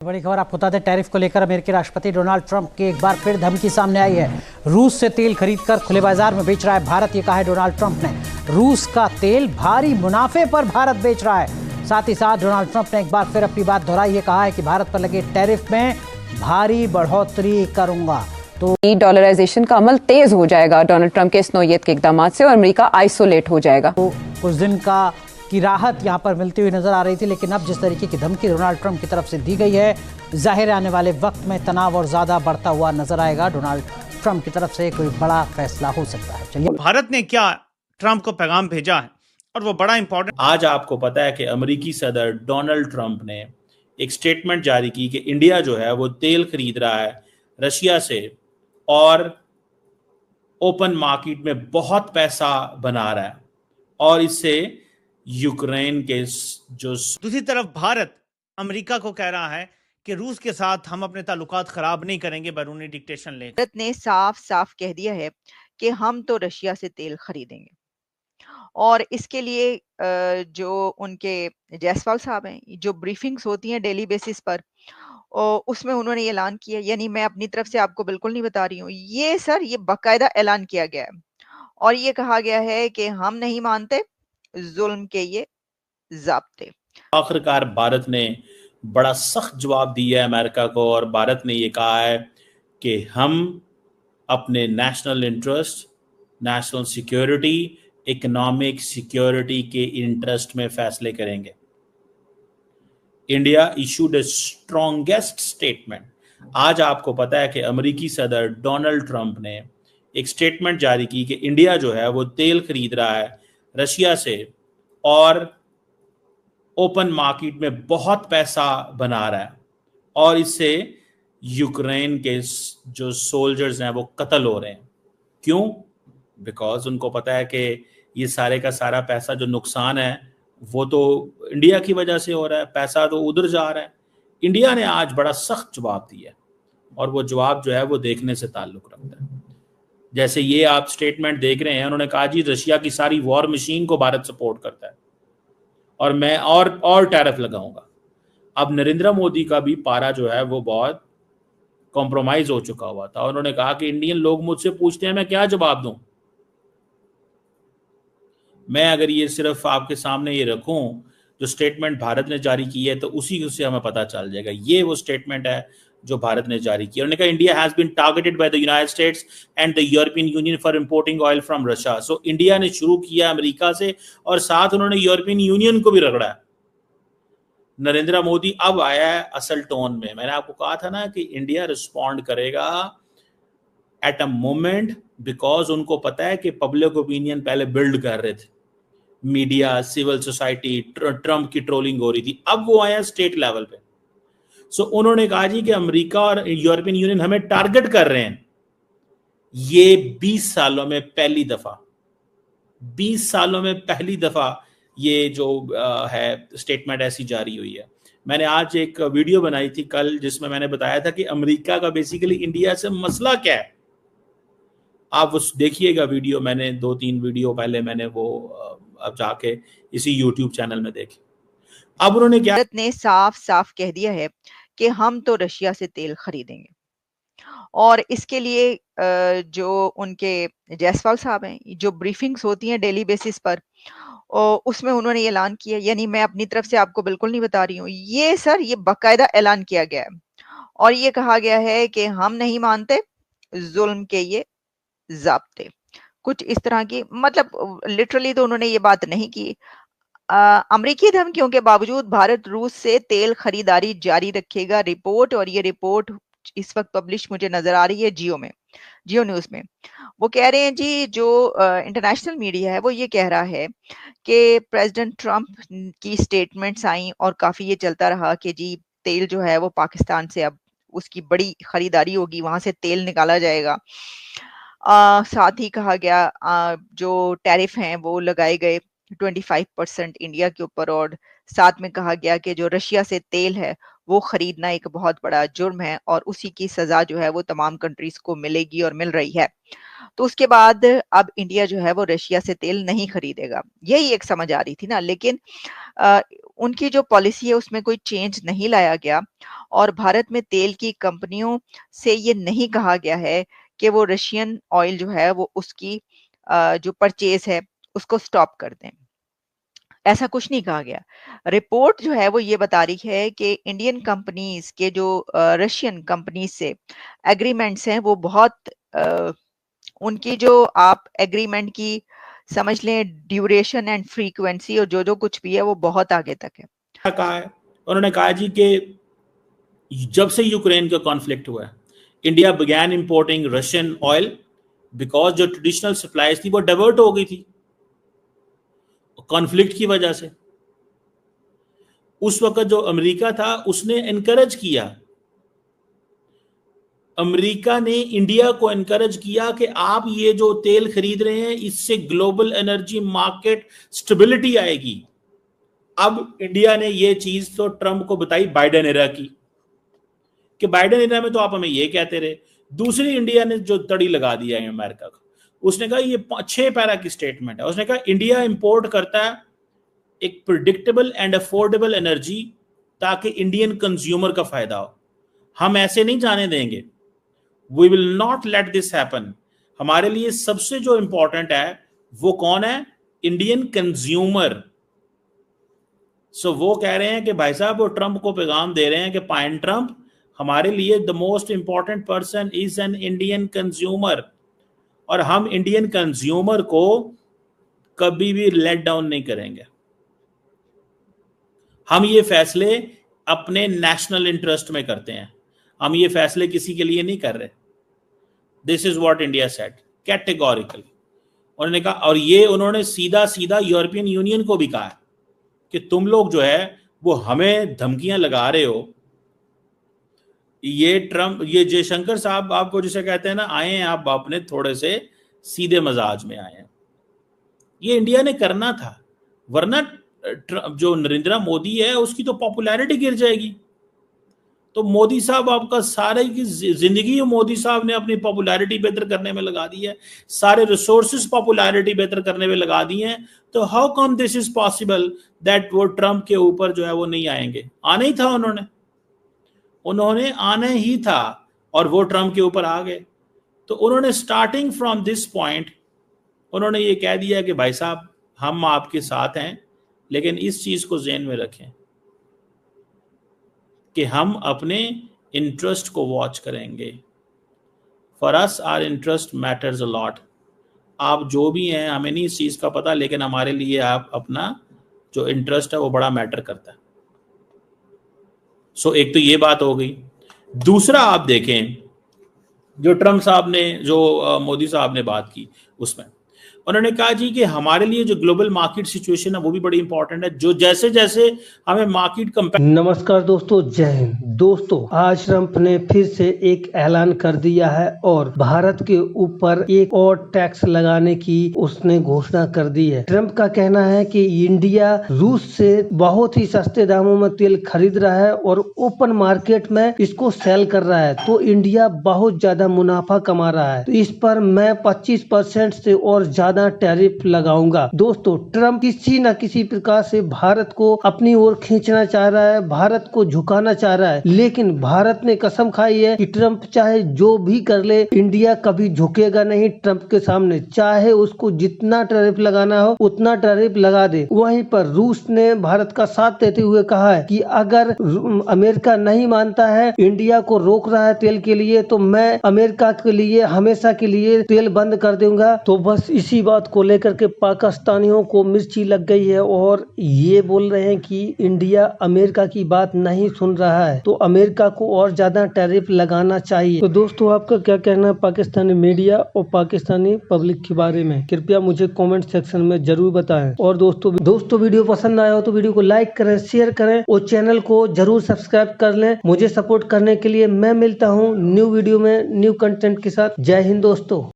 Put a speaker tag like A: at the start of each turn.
A: बड़ी खबर आपको बता दें, टैरिफ को लेकर अमेरिकी राष्ट्रपति डोनाल्ड ट्रंप की एक बार फिर धमकी सामने आई है। रूस से तेल खरीदकर खुले बाजार में बेच रहा है भारत, ये कहा है डोनाल्ड ट्रंप ने। रूस का तेल भारी मुनाफे पर भारत बेच रहा है। साथ ही साथ डोनाल्ड ट्रंप ने एक बार फिर अपनी बात दोहराई, ये कहा है कि भारत पर लगे टैरिफ में भारी बढ़ोतरी करूंगा। तो
B: डॉलराइजेशन का अमल तेज हो जाएगा डोनाल्ड ट्रंप के इस नौयत के इकदाम से और अमेरिका आइसोलेट हो जाएगा।
A: तो कुछ दिन की राहत यहां पर मिलती हुई नजर आ रही थी, लेकिन अब जिस तरीके की धमकी डोनाल्ड ट्रंप की तरफ से दी गई है, जाहिर आने वाले वक्त में तनाव और ज्यादा बढ़ता हुआ नजर आएगा। डोनाल्ड ट्रंप की तरफ से कोई बड़ा फैसला हो सकता है। चलिए,
C: भारत ने क्या ट्रंप को पैगाम भेजा है और वो बड़ा इंपॉर्टेंट।
D: आज आपको पता है कि अमेरिकी सदर डोनाल्ड ट्रंप ने एक स्टेटमेंट जारी की कि इंडिया जो है वो तेल खरीद रहा है रशिया से और ओपन मार्केट में बहुत पैसा बना रहा है और इससे यूक्रेन के जो
C: दूसरी तरफ भारत अमेरिका को कह रहा है कि रूस के साथ हम अपने ताल्लुकात खराब नहीं करेंगे बैरूनी डिक्टेशन लेकर।
E: भारत ने साफ साफ कह दिया है कि हम तो रशिया से तेल खरीदेंगे और इसके लिए जो उनके जायसवाल साहब हैं, जो ब्रीफिंग्स होती हैं डेली बेसिस पर, उसमें उन्होंने ये ऐलान किया, यानी मैं अपनी तरफ से आपको बिल्कुल नहीं बता रही हूँ, ये सर ये बाकायदा ऐलान किया गया है और ये कहा गया है कि हम नहीं मानते जुल्म के ये ज़ाब्ते।
D: आखिरकार भारत ने बड़ा सख्त जवाब दिया है अमेरिका को और भारत ने ये कहा है कि हम अपने national interest, national security, economic security के इंटरेस्ट में फैसले करेंगे। इंडिया इशूड ए स्ट्रॉन्गेस्ट स्टेटमेंट। आज आपको पता है कि अमेरिकी सदर डोनाल्ड ट्रंप ने एक स्टेटमेंट जारी की कि इंडिया जो है वो तेल खरीद रहा है रशिया से और ओपन मार्केट में बहुत पैसा बना रहा है और इससे यूक्रेन के जो सोल्जर्स हैं वो कत्ल हो रहे हैं। क्यों? बिकॉज उनको पता है कि ये सारे का सारा पैसा जो नुकसान है वो तो इंडिया की वजह से हो रहा है, पैसा तो उधर जा रहा है। इंडिया ने आज बड़ा सख्त जवाब दिया और वो जवाब जो है वो देखने से ताल्लुक रखता है। जैसे ये आप स्टेटमेंट देख रहे हैं, उन्होंने कहा जी रशिया की सारी वॉर मशीन को भारत सपोर्ट करता है और मैं और टैरिफ लगाऊंगा। अब नरेंद्र मोदी का भी पारा जो है वो बहुत कॉम्प्रोमाइज हो चुका हुआ था। उन्होंने कहा कि इंडियन लोग मुझसे पूछते हैं मैं क्या जवाब दूं। मैं अगर ये सिर्फ आपके सामने ये रखूं जो स्टेटमेंट भारत ने जारी की है तो उसी से हमें पता चल जाएगा। ये वो स्टेटमेंट है जो भारत ने जारी की। उन्होंने कहा India has been targeted by the United States and the European Union for importing oil from Russia. So India ने शुरू किया अमेरिका से और साथ उन्होंने यूरोपियन यूनियन को भी रगड़ा है। नरेंद्र मोदी अब आया है असल टोन में। मैंने आपको कहा था ना कि इंडिया रिस्पॉन्ड करेगा एट अ मोमेंट, बिकॉज उनको पता है कि पब्लिक ओपिनियन पहले बिल्ड कर रहे थे, मीडिया, सिविल सोसाइटी, ट्रंप की ट्रोलिंग हो रही थी। अब वो आया स्टेट लेवल पे। सो उन्होंने कहा जी कि अमेरिका और यूरोपियन यूनियन हमें टारगेट कर रहे हैं। ये 20 सालों में पहली दफा ये जो है स्टेटमेंट ऐसी जारी हुई है। मैंने आज एक वीडियो बनाई थी कल जिसमें मैंने बताया था कि अमेरिका का बेसिकली इंडिया से मसला क्या है। आप उस देखिएगा वीडियो, मैंने 2-3 वीडियो पहले मैंने वो अब जाके इसी यूट्यूब चैनल में देखे। अब उन्होंने क्या,
E: भारत ने साफ साफ कह दिया है कि हम तो रशिया से तेल खरीदेंगे और इसके लिए जो उनके जायसवाल साहब हैं, जो ब्रीफिंग्स होती हैं डेली बेसिस पर, उसमें उन्होंने ये ऐलान किया, यानी मैं अपनी तरफ से आपको बिल्कुल नहीं बता रही हूँ, ये सर ये बाकायदा ऐलान किया गया है और ये कहा गया है कि हम नहीं मानते जुल्म के ये ज़ाब्ते। कुछ इस तरह की, मतलब लिटरली तो उन्होंने ये बात नहीं की। अमेरिकी धमकियों के बावजूद भारत रूस से तेल खरीदारी जारी रखेगा, रिपोर्ट, और ये रिपोर्ट इस वक्त पब्लिश मुझे नजर आ रही है जियो न्यूज में। वो कह रहे हैं जी, जो इंटरनेशनल मीडिया है वो ये कह रहा है कि प्रेसिडेंट ट्रंप की स्टेटमेंट्स आई और काफी ये चलता रहा कि जी तेल जो है वो पाकिस्तान से अब उसकी बड़ी खरीदारी होगी, वहां से तेल निकाला जाएगा। साथ ही कहा गया जो टैरिफ हैं वो लगाए गए 25% इंडिया के ऊपर और साथ में कहा गया कि जो रशिया से तेल है वो खरीदना एक बहुत बड़ा जुर्म है और उसी की सजा जो है वो तमाम कंट्रीज को मिलेगी और मिल रही है। तो उसके बाद अब इंडिया जो है वो रशिया से तेल नहीं खरीदेगा, यही एक समझ आ रही थी ना। लेकिन उनकी जो पॉलिसी है उसमें कोई चेंज नहीं लाया गया और भारत में तेल की कंपनियों से ये नहीं कहा गया है कि वो रशियन ऑयल जो है वो उसकी जो परचेज है उसको स्टॉप कर दें। ऐसा कुछ नहीं कहा गया। रिपोर्ट जो है वो ये बता रही है कि इंडियन कंपनीज के जो रशियन कंपनीज से एग्रीमेंट्स हैं वो बहुत उनकी जो आप एग्रीमेंट की समझ लें ड्यूरेशन एंड फ्रीक्वेंसी और जो कुछ भी है वो बहुत आगे तक है।
D: क्या कहा है? उन्होंने कहा जी कि जब से यूक्रेन का कॉन्फ्लिक्ट हुआ है, India began importing Russian oil because जो ट्रेडिशनल सप्लाईज थी वो डाइवर्ट हो गई थी कॉन्फ्लिक्ट की वजह से। उस वक्त जो अमेरिका था उसने एनकरेज किया, अमेरिका ने इंडिया को एनकरेज किया कि आप ये जो तेल खरीद रहे हैं इससे ग्लोबल एनर्जी मार्केट स्टेबिलिटी आएगी। अब इंडिया ने ये चीज तो ट्रंप को बताई बाइडेन एरा की कि बाइडेन एरा में तो आप हमें ये कहते रहे। दूसरी इंडिया ने जो तड़ी लगा दिया है अमेरिका को, उसने कहा ये 6 पैरा की स्टेटमेंट है। उसने कहा इंडिया इंपोर्ट करता है एक प्रिडिक्टेबल एंड अफोर्डेबल एनर्जी ताकि इंडियन कंज्यूमर का फायदा हो। हम ऐसे नहीं जाने देंगे, we will not let this happen. हमारे लिए सबसे जो इंपॉर्टेंट है वो कौन है? Indian consumer. सो वो कह रहे हैं कि भाई साहब वो ट्रंप को पैगाम दे रहे हैं कि पाइन ट्रंप, हमारे लिए the most important person is an Indian consumer, और हम इंडियन कंज्यूमर को कभी भी लेट डाउन नहीं करेंगे। हम ये फैसले अपने नेशनल इंटरेस्ट में करते हैं, हम ये फैसले किसी के लिए नहीं कर रहे। This is what India said categorically. उन्होंने कहा, और ये उन्होंने सीधा सीधा यूरोपियन यूनियन को भी कहा है कि तुम लोग जो है वो हमें धमकियां लगा रहे हो। ये ट्रंप, ये जयशंकर साहब आपको जिसे कहते हैं ना, आए हैं आप अपने थोड़े से सीधे मजाज में आए हैं। ये इंडिया ने करना था, वरना जो नरेंद्र मोदी है उसकी तो पॉपुलैरिटी गिर जाएगी। तो मोदी साहब आपका सारे की जिंदगी मोदी साहब ने अपनी पॉपुलैरिटी बेहतर करने में लगा दी है, सारे रिसोर्सेज पॉपुलैरिटी बेहतर करने में लगा दी हैं। तो how come this is possible that वो ट्रंप के ऊपर जो है वो नहीं आएंगे? आना ही था, उन्होंने आना ही था और वो ट्रंप के ऊपर आ गए। तो उन्होंने स्टार्टिंग फ्रॉम दिस पॉइंट उन्होंने ये कह दिया कि भाई साहब हम आपके साथ हैं, लेकिन इस चीज को ज़हन में रखें कि हम अपने इंटरेस्ट को वॉच करेंगे। For us our interest matters a lot. आप जो भी हैं, हमें नहीं इस चीज का पता, लेकिन हमारे लिए आप अपना जो इंटरेस्ट है वो बड़ा मैटर करता है। सो एक तो ये बात हो गई। दूसरा आप देखें, जो ट्रंप साहब ने, जो मोदी साहब ने बात की, उसमें उन्होंने कहा जी कि हमारे लिए जो ग्लोबल मार्केट सिचुएशन है वो भी बड़ी इंपॉर्टेंट है। जो जैसे जैसे हमें मार्केट
F: नमस्कार दोस्तों, जय हिंद। दोस्तों, आज ट्रंप ने फिर से एक ऐलान कर दिया है और भारत के ऊपर एक और टैक्स लगाने की उसने घोषणा कर दी है। ट्रंप का कहना है कि इंडिया रूस से बहुत ही सस्ते दामों में तेल खरीद रहा है और ओपन मार्केट में इसको सेल कर रहा है, तो इंडिया बहुत ज्यादा मुनाफा कमा रहा है। तो इस पर मैं 25% से और ज्यादा टैरिफ लगाऊंगा। दोस्तों, ट्रंप किसी न किसी प्रकार से भारत को अपनी ओर खींचना चाह रहा है, भारत को झुकाना चाह रहा है, लेकिन भारत ने कसम खाई है कि ट्रंप चाहे जो भी कर ले, इंडिया कभी झुकेगा नहीं ट्रंप के सामने। चाहे उसको जितना टैरिफ लगाना हो उतना टैरिफ लगा दे। वहीं पर रूस ने भारत का साथ देते हुए कहा है कि अगर अमेरिका नहीं मानता है, इंडिया को रोक रहा है तेल के लिए, तो मैं अमेरिका के लिए हमेशा के लिए तेल बंद कर दूंगा। तो बस इसी बात को लेकर के पाकिस्तानियों को मिर्ची लग गई है और ये बोल रहे हैं कि इंडिया अमेरिका की बात नहीं सुन रहा है, तो अमेरिका को और ज्यादा टैरिफ लगाना चाहिए। तो दोस्तों, आपका क्या कहना है पाकिस्तानी मीडिया और पाकिस्तानी पब्लिक के बारे में? कृपया मुझे कमेंट सेक्शन में जरूर बताएं। और दोस्तों वीडियो पसंद आया हो तो वीडियो को लाइक करें, शेयर करें और चैनल को जरूर सब्सक्राइब कर लें। मुझे सपोर्ट करने के लिए मैं मिलता हूँ न्यू वीडियो में न्यू कंटेंट के साथ। जय हिंद दोस्तों।